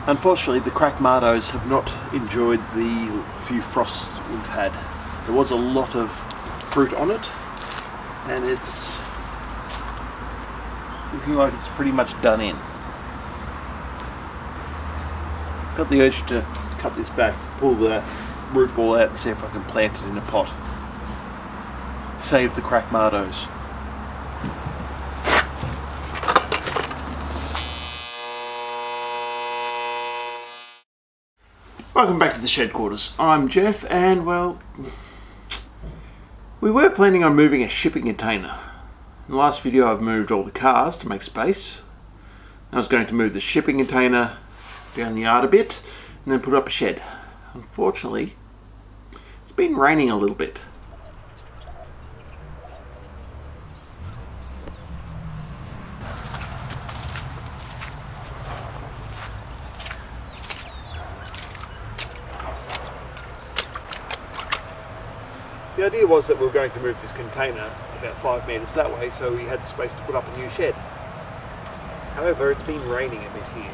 Unfortunately, the cracked mardos have not enjoyed the few frosts we've had. There was a lot of fruit on it, and it's looking like it's pretty much done in. Got the urge to cut this back, pull the root ball out and see if I can plant it in a pot. Save the cracked mardos. Welcome back to the shed quarters. I'm Jeff, and well, we were planning on moving a shipping container. In the last video I've moved all the cars to make space. I was going to move the shipping container down the yard a bit and then put up a shed. Unfortunately, it's been raining a little bit. The idea was that we were going to move this container about 5 metres that way so we had space to put up a new shed. However, it's been raining a bit here.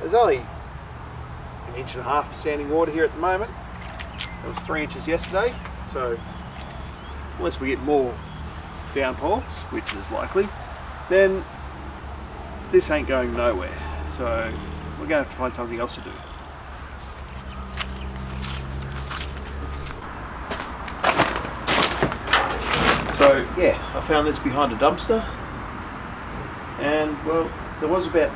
There's only 1.5 inches standing water here at the moment. It was 3 inches yesterday, so unless we get more downpours, which is likely, then this ain't going nowhere. So we're going to have to find something else to do. So yeah, I found this behind a dumpster, and well, there was about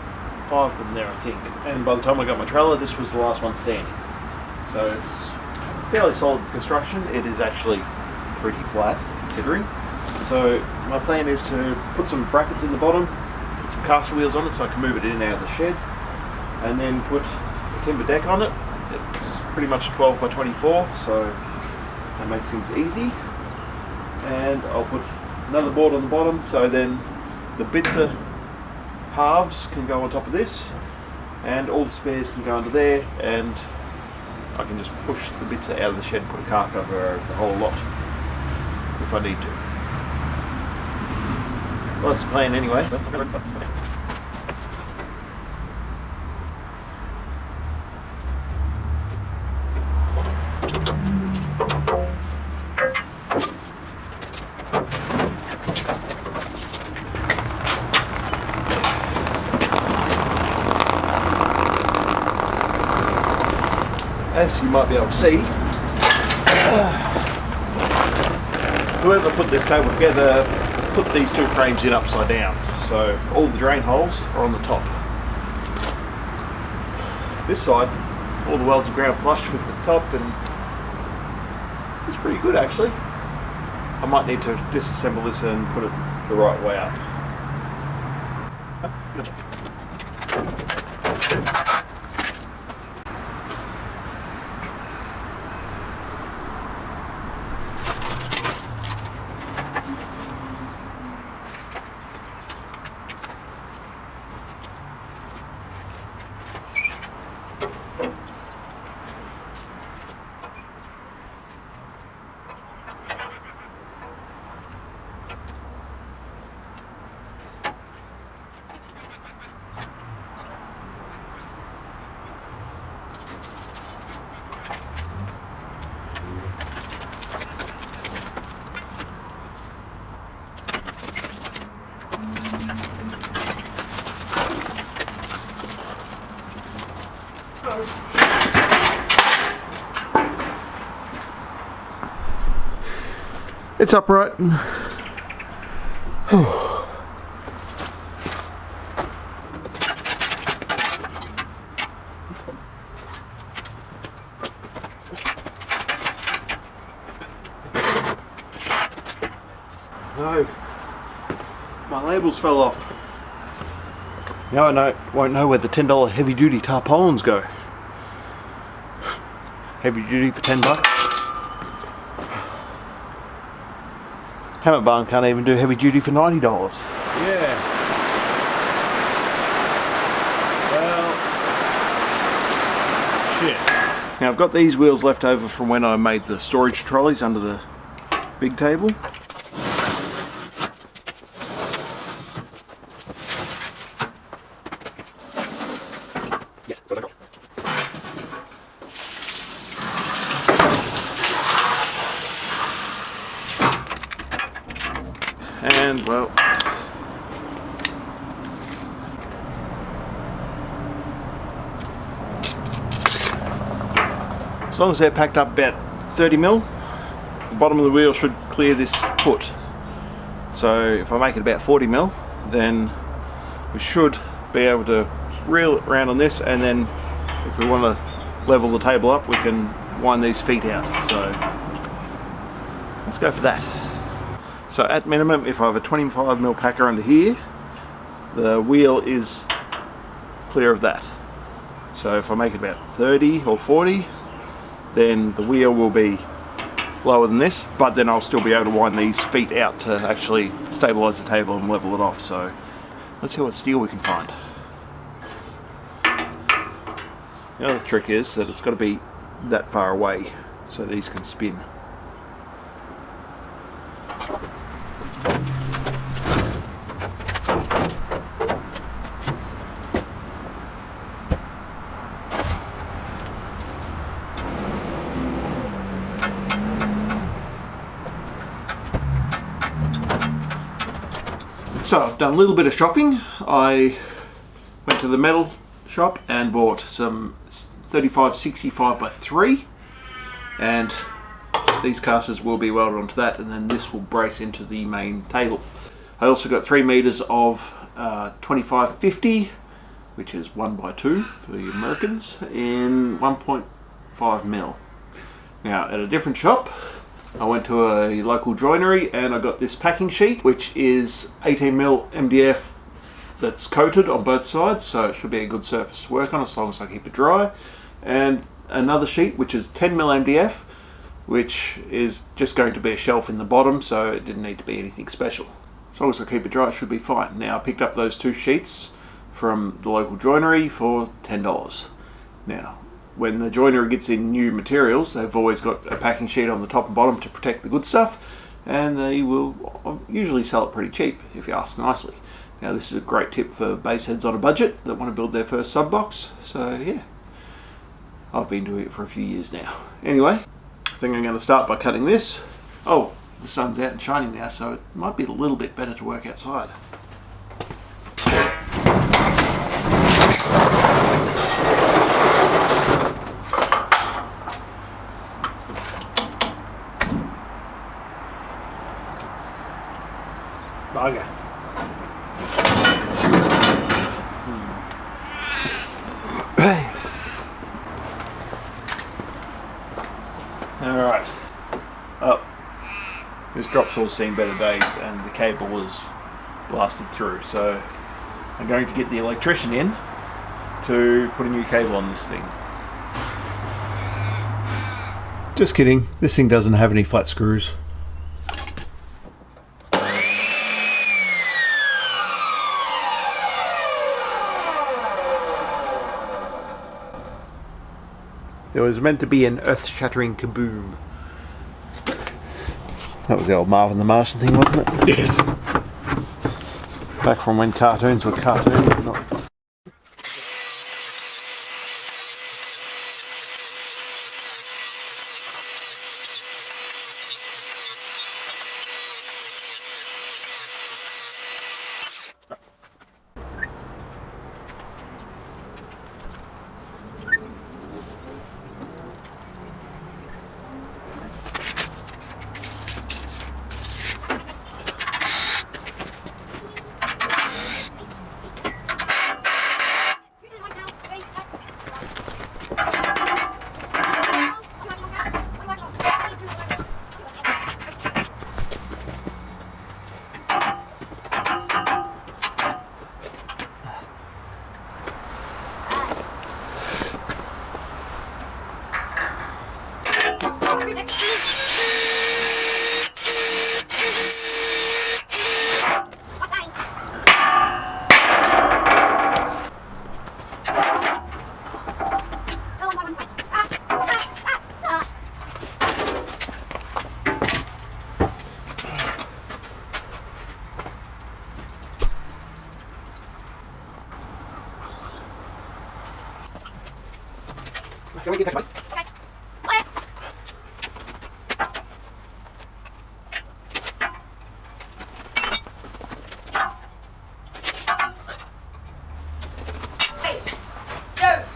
5 of them there I think, and by the time I got my trailer this was the last one standing. So it's fairly solid construction. It is actually pretty flat considering. So my plan is to put some brackets in the bottom, put some caster wheels on it so I can move it in and out of the shed, and then put a timber deck on it. It's pretty much 12 by 24, so that makes things easy. And I'll put another board on the bottom, so then the bitzer halves can go on top of this and all the spares can go under there, and I can just push the bitzer out of the shed and put a car cover over the whole lot if I need to. Well, that's the plan anyway. As you might be able to see, whoever put this table together put these 2 frames in upside down, so all the drain holes are on the top. This side, all the welds are ground flush with the top, and it's pretty good actually. I might need to disassemble this and put it the right way up. It's upright. No, my labels fell off. Now I won't know where the $10 heavy duty tarpaulins go. Heavy duty for $10. Hammer Barn can't even do heavy duty for $90. Yeah. Well, shit. Now I've got these wheels left over from when I made the storage trolleys under the big table. And well, as long as they're packed up about 30 mil, the bottom of the wheel should clear this foot. So if I make it about 40 mil, then we should be able to reel it around on this, and then if we want to level the table up, we can wind these feet out. So let's go for that. So at minimum, if I have a 25 mil packer under here, the wheel is clear of that. So if I make it about 30 or 40, then the wheel will be lower than this, but then I'll still be able to wind these feet out to actually stabilize the table and level it off. So let's see what steel we can find. The other trick is that it's got to be that far away so these can spin. So I've done a little bit of shopping. I went to the metal shop and bought some 3565 by 3, and these casters will be welded onto that, and then this will brace into the main table. I also got 3 meters of 2550, which is 1 by 2 for the Americans, in 1.5 mil. Now at a different shop, I went to a local joinery and I got this packing sheet, which is 18 mil MDF that's coated on both sides, so it should be a good surface to work on as long as I keep it dry. And another sheet which is 10 mil MDF, which is just going to be a shelf in the bottom, so it didn't need to be anything special. As long as I keep it dry, it should be fine. Now I picked up those 2 sheets from the local joinery for $10. Now when the joinery gets in new materials, they've always got a packing sheet on the top and bottom to protect the good stuff, and they will usually sell it pretty cheap if you ask nicely. Now this is a great tip for base heads on a budget that want to build their first sub box. So yeah, I've been doing it for a few years now. Anyway, I think I'm going to start by cutting this. Oh, the sun's out and shining now, so it might be a little bit better to work outside. Bugger. Alright. Oh, this drop saw's seen better days and the cable was blasted through, so I'm going to get the electrician in to put a new cable on this thing. Just kidding, this thing doesn't have any flat screws. There was meant to be an earth-shattering kaboom. That was the old Marvin the Martian thing, wasn't it? Yes. Back from when cartoons were cartoons, not...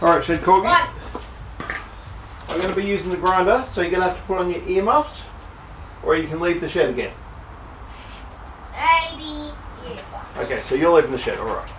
Alright, Shed Corgi. Right. I'm going to be using the grinder, so you're going to have to put on your earmuffs, or you can leave the shed again. Maybe. Yeah. Okay, so you're leaving the shed, alright.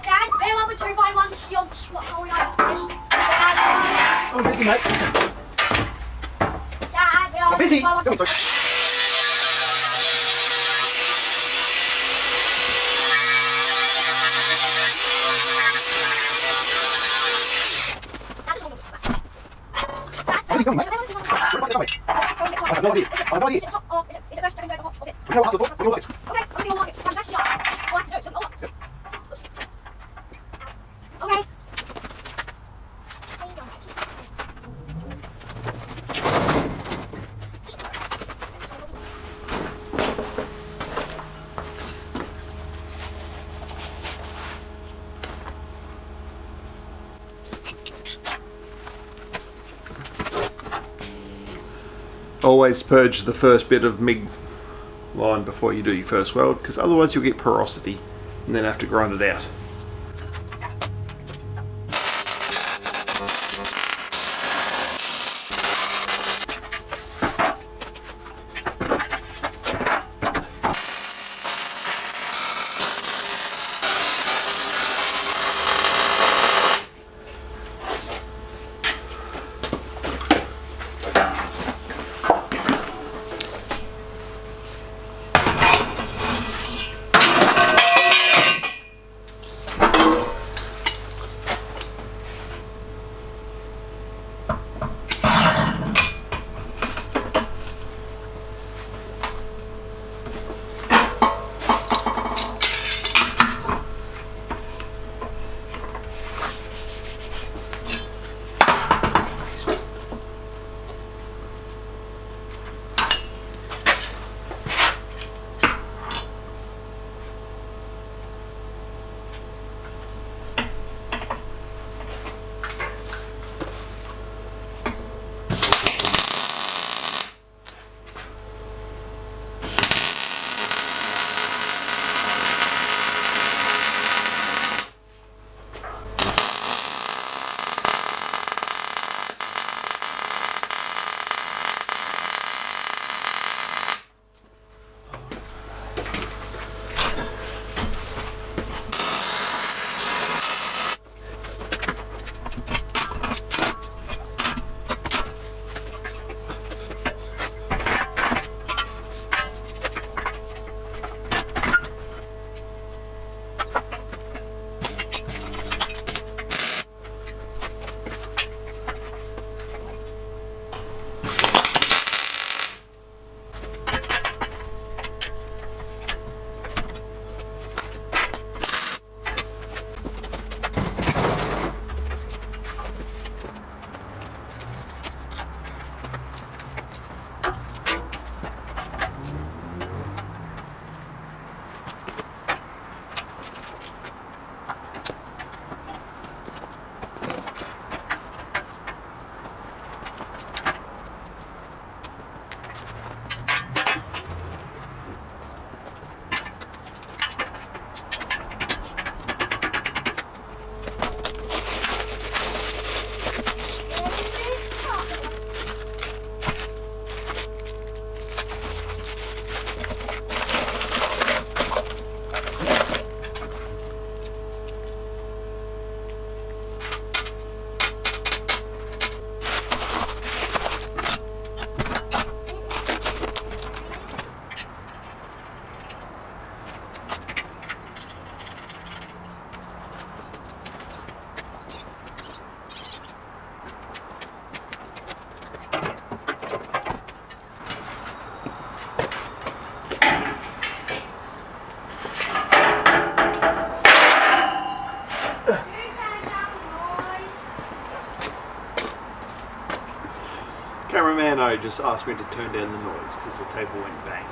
Dad, where are the 2x1 shioks? What are we on? Dad, I'm busy, mate. Dad, where are I'm the busy. 2x1? Sorry. Where's he going, mate? Where's he going? I have no idea. I have no idea. Is it top or is it first, second, third, or fourth? Okay. We know what's the book. We know lights. Okay, I'm going to go market. Fantastic. All I have to do is turn it all up. Okay. Always purge the first bit of MIG line before you do your first weld, because otherwise you'll get porosity and then have to grind it out. guy just asked me to turn down the noise because the table went bang.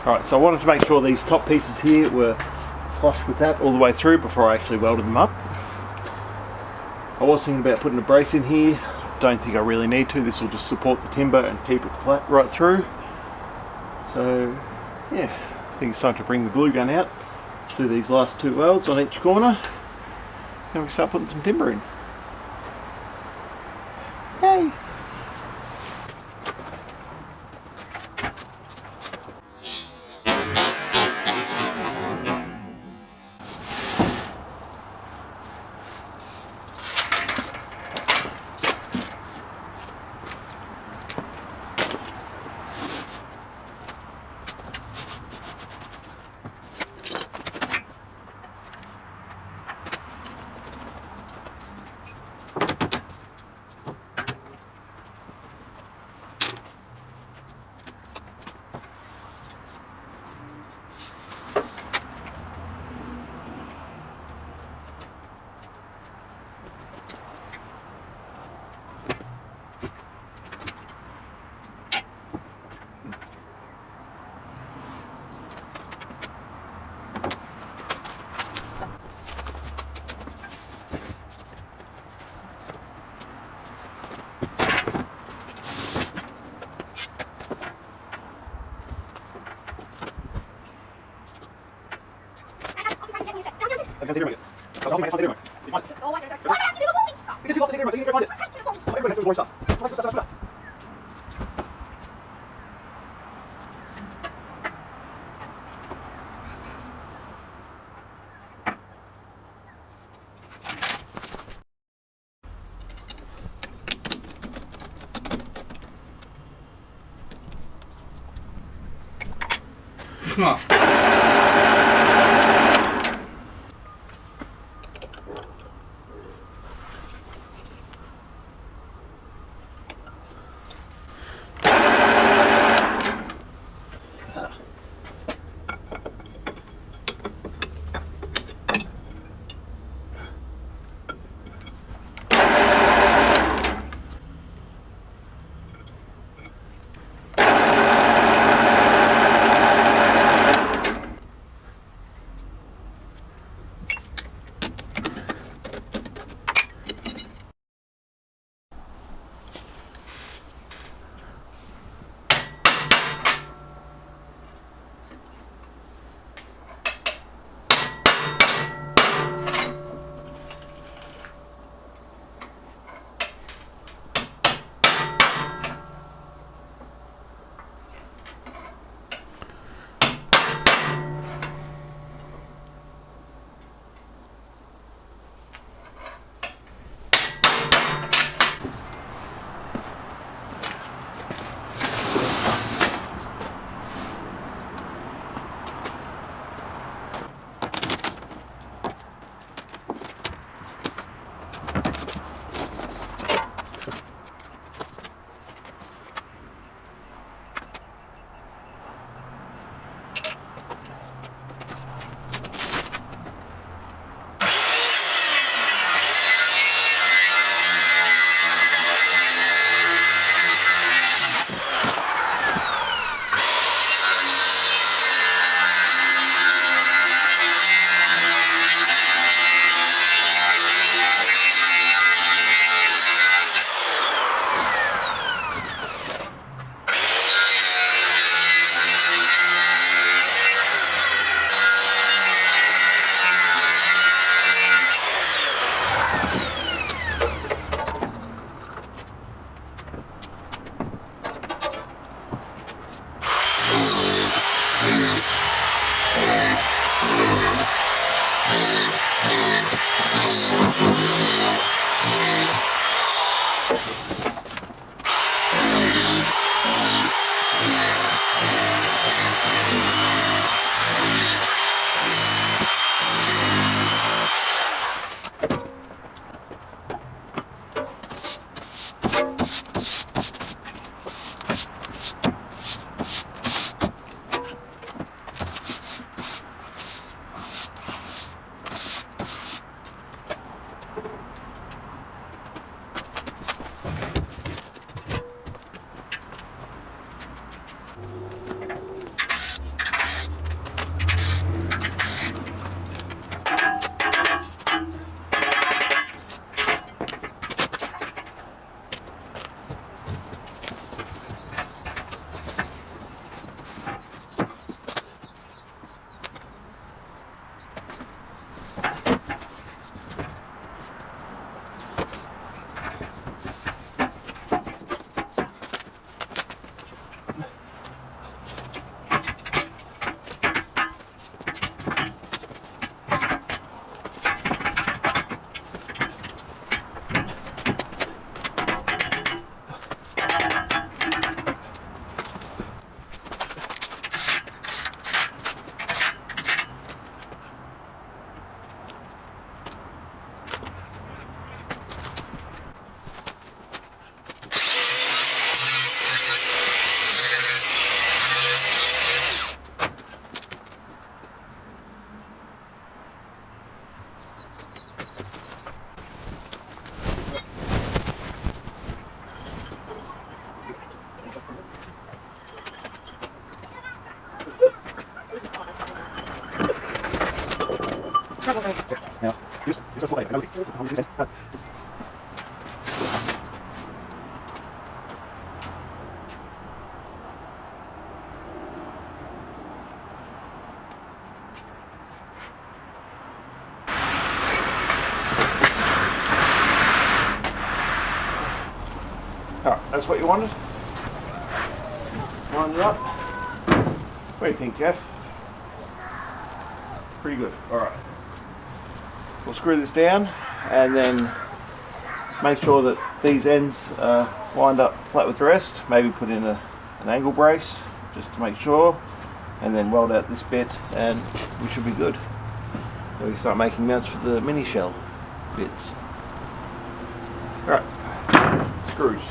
Alright, so I wanted to make sure these top pieces here were flush with that all the way through before I actually welded them up. I was thinking about putting a brace in here. Don't think I really need to. This will just support the timber and keep it flat right through. So yeah, I think it's time to bring the glue gun out, do these last 2 welds on each corner, and we can start putting some timber in. Yay! Alright, that's what you wanted? Line it up. What do you think, Jeff? Pretty good. Alright. We'll screw this down and then make sure that these ends are lined up flat with the rest. Maybe put in an angle brace just to make sure, and then weld out this bit and we should be good. Then we can start making mounts for the mini shell bits. Alright, screws.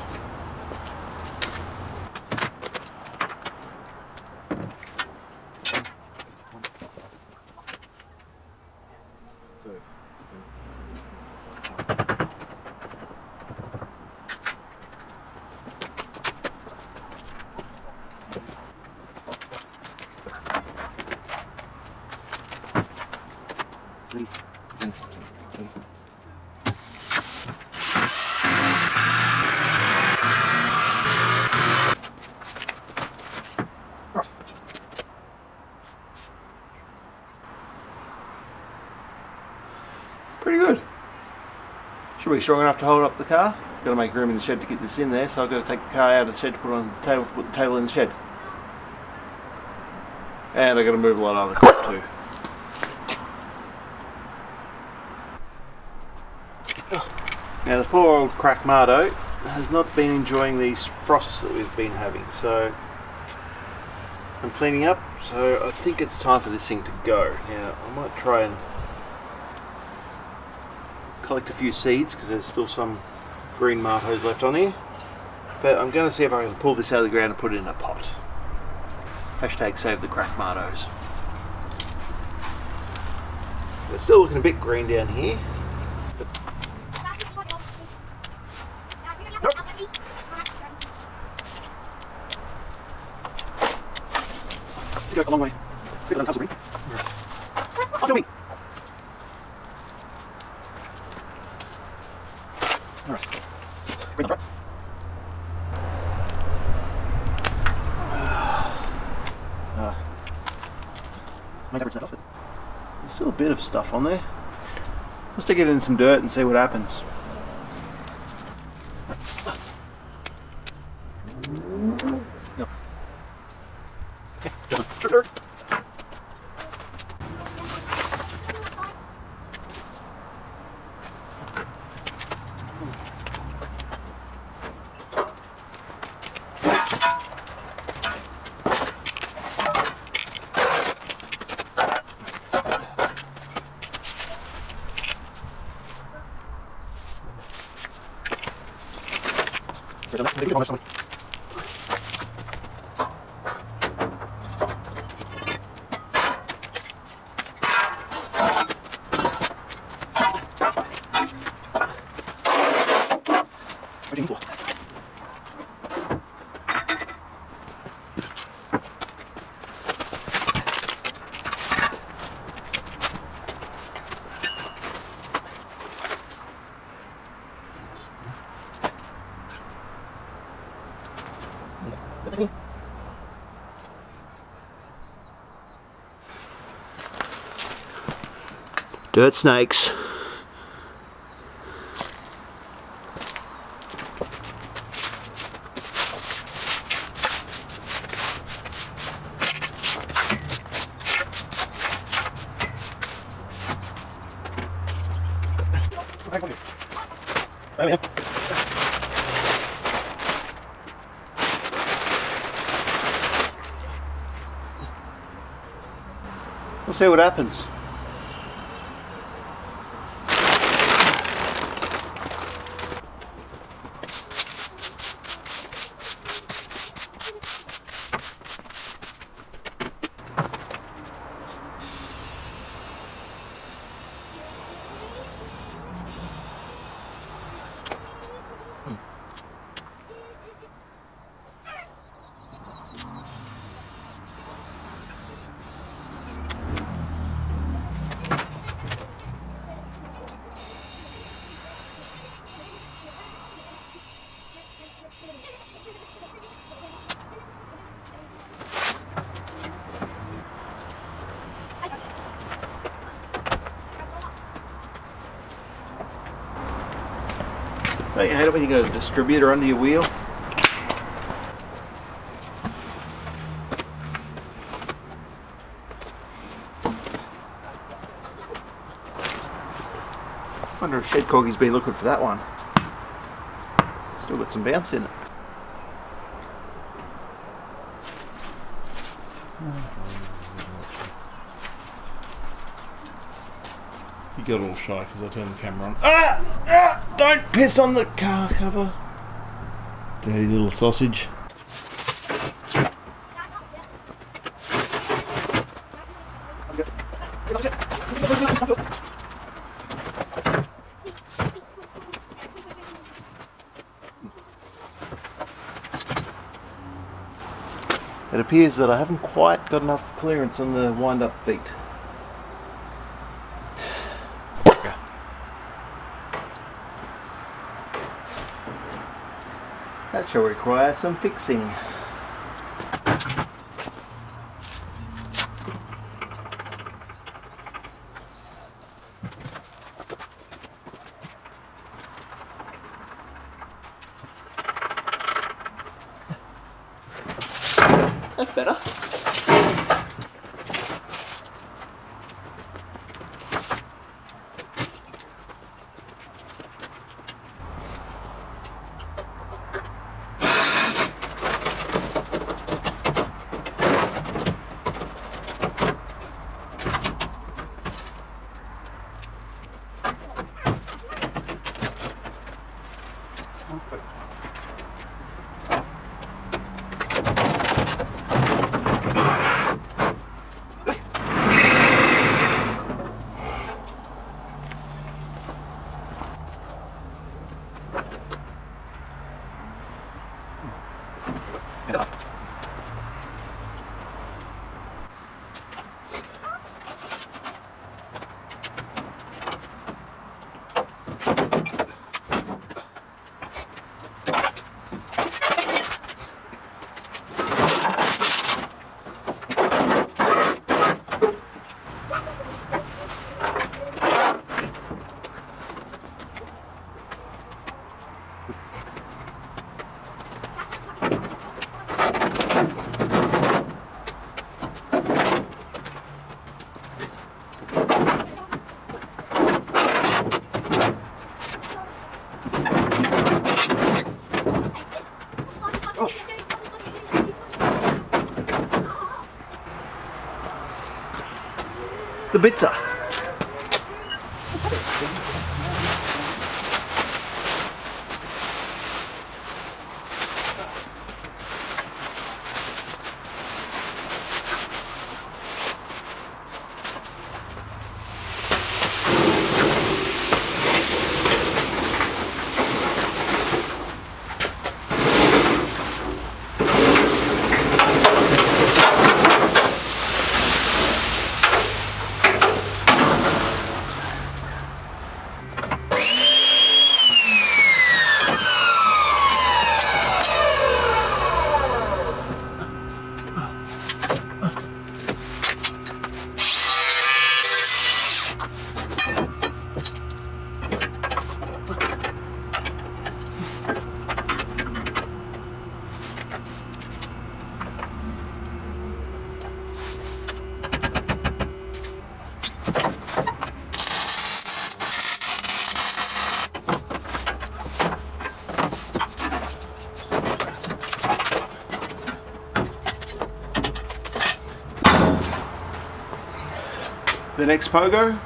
Pretty good. Should be strong enough to hold up the car. Got to make room in the shed to get this in there, so I've got to take the car out of the shed to put it on the table, to put the table in the shed. And I've got to move a lot of other crap too. Now the poor old crack Mardo has not been enjoying these frosts that we've been having, so I'm cleaning up, so I think it's time for this thing to go. Now I might try and collect a few seeds because there's still some green martos left on here, but I'm going to see if I can pull this out of the ground and put it in a pot. Hashtag save the crack martos. They're still looking a bit green down here. Go a long way. Bigger than a subary. On me. Alright. Bring the brat. Might never set off it. There's still a bit of stuff on there. Let's stick it in some dirt and see what happens. No. Dirt. Dirt snakes. We'll see what happens. Don't you hate it when you got a distributor under your wheel? Wonder if Shed Corgi's been looking for that one. Still got some bounce in it. He got all shy because I turned the camera on. Don't piss on the car cover. Dirty little sausage. It appears that I haven't quite got enough clearance on the wind-up feet. That shall require some fixing. That's better. The bitzer. The next pogo.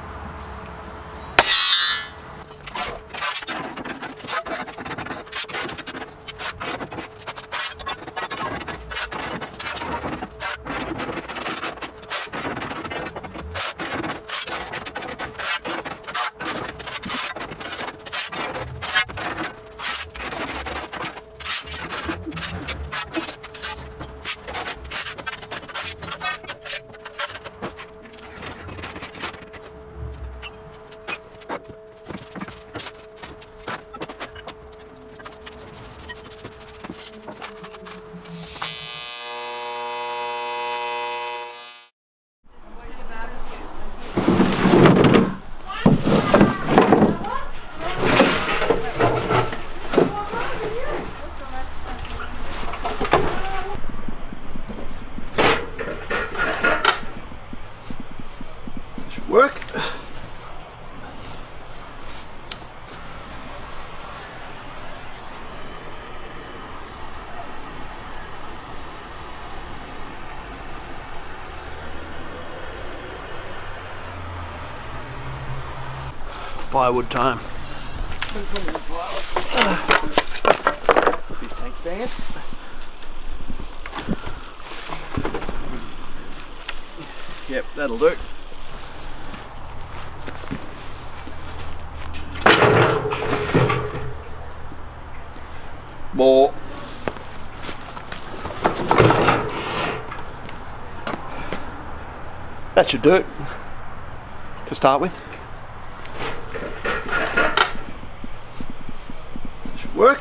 Firewood time. Fish tank stand. Yep, that'll do. More. That should do it to start with. Should work.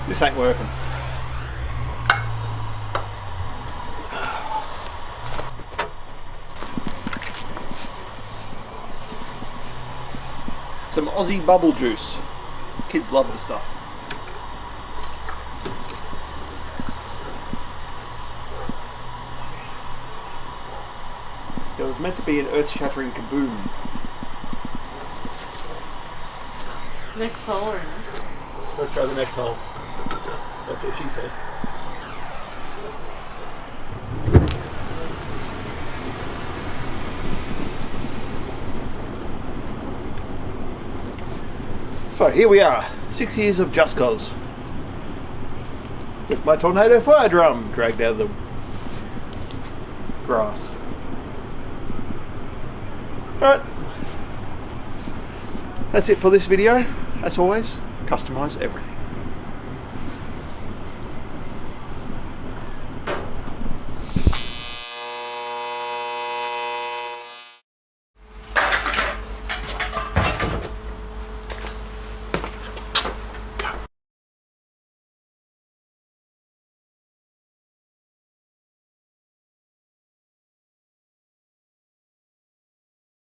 This ain't working. Some Aussie bubble juice. Kids love the stuff. It was meant to be an earth-shattering kaboom. Next hole or not? Let's try the next hole. That's what she said. So here we are, 6 years of Just Cause. With my tornado fire drum dragged out of the grass. Alright. That's it for this video. As always, customise everything.